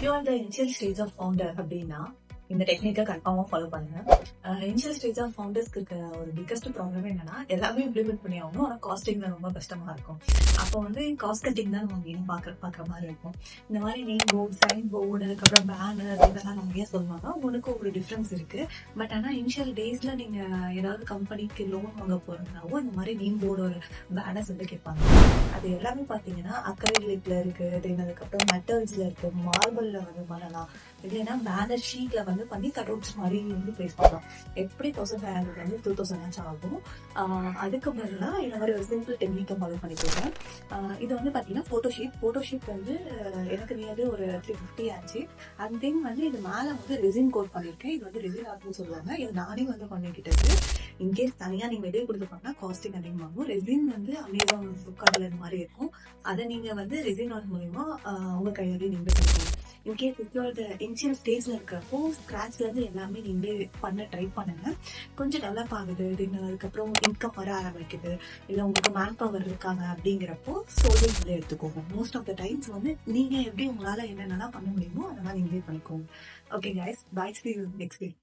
You are the initial stage of founder அப்படின்னா இந்த டெக்னிக்கை கன்ஃபார்மாக ஃபாலோ பண்ணுங்க. இனிஷியல் ஸ்டேஜ் ஆஃப் ஃபவுண்டர்ஸ்க்கு இருக்க ஒரு பிக்கஸ்ட் ப்ராப்ளம் என்னன்னா எல்லாமே இம்ப்ளிமெண்ட் பண்ணி ஆகணும். ஆனால் காஸ்டிங் தான் ரொம்ப கஷ்டமா இருக்கும். அப்போ காஸ்ட் கட்டிங் தான் நம்ம மெயின் பார்க்குற மாதிரி இருக்கும். இந்த மாதிரி நேம் போர்டு, சைன் போர்டு, அதுக்கப்புறம் பேனர் இதெல்லாம் நிறைய சொல்லுவாங்க. உங்களுக்கு ஒரு டிஃப்ரென்ஸ் இருக்கு. பட் ஆனால் இனிஷியல் டேஸ்ல நீங்க ஏதாவது கம்பெனிக்கு லோன் வாங்க போறதுனாவோ இந்த மாதிரி நேம் போர்டு ஒரு பேனர்ஸ் கேட்பாங்க. அது எல்லாமே பார்த்தீங்கன்னா அக்ரைலிக்ல இருக்கு, அதுக்கப்புறம் மெட்டல்ஸ்ல இருக்கு, மார்பிள்ல பண்ணலாம். இல்லைன்னா பேனர் ஷீட்ல பண்ணி கட்அவுட்ஸ் மாதிரி பிளேஸ் பண்ணலாம். எப்படி 1500 2000 ஆகும். அதுக்கு பதிலாக இந்த மாதிரி ஒரு சிம்பிள் டெக்னிக்கை ஃபாலோ பண்ணிக்கோங்க. இது பார்த்தீங்கன்னா ஃபோட்டோஷீட் எனக்கு நியர்லி ஒரு 350 ஆச்சு. அண்ட் தென் இது மேலே ரெசின் கோட் பண்ணியிருக்கேன். இது ரெசின் ஆர்ட்னு சொல்லுவாங்க. இது நானே பண்ணிக்கிட்டது. இன்கேஸ் தனியாக நீங்கள் வெளியே கொடுத்து பண்ணால் காஸ்டிங் அதிகமாகும். ரெசின் அமேசான், ஃப்ளிப்கார்ட்ல இந்த மாதிரி இருக்கும். அதை நீங்கள் ரெசின் ஆர்ட் மூலயமா உங்கள் கையாலே நீங்கள் பண்ணிக்கணும். இன்கேஸ் இந்த இனிஷியல் ஸ்டேஜ்ல இருக்கிறப்போ ஸ்கிராச்ல இருந்து எல்லாமே நீங்களே பண்ண ட்ரை பண்ணுங்க. கொஞ்சம் டெவலப் ஆகுது, அதுக்கப்புறம் இன்கம் வர ஆரம்பிக்குது, இல்லை உங்களுக்கு மேன் பவர் இருக்காங்க அப்படிங்கிறப்போ சோல்டிங் எடுத்துக்கோங்க. மோஸ்ட் ஆஃப் த டைம்ஸ் நீங்க எப்படி உங்களால என்னென்னலாம் பண்ண முடியுமோ அதெல்லாம் நீங்களே பண்ணிக்கோங்க. Okay guys, bye, see you next week.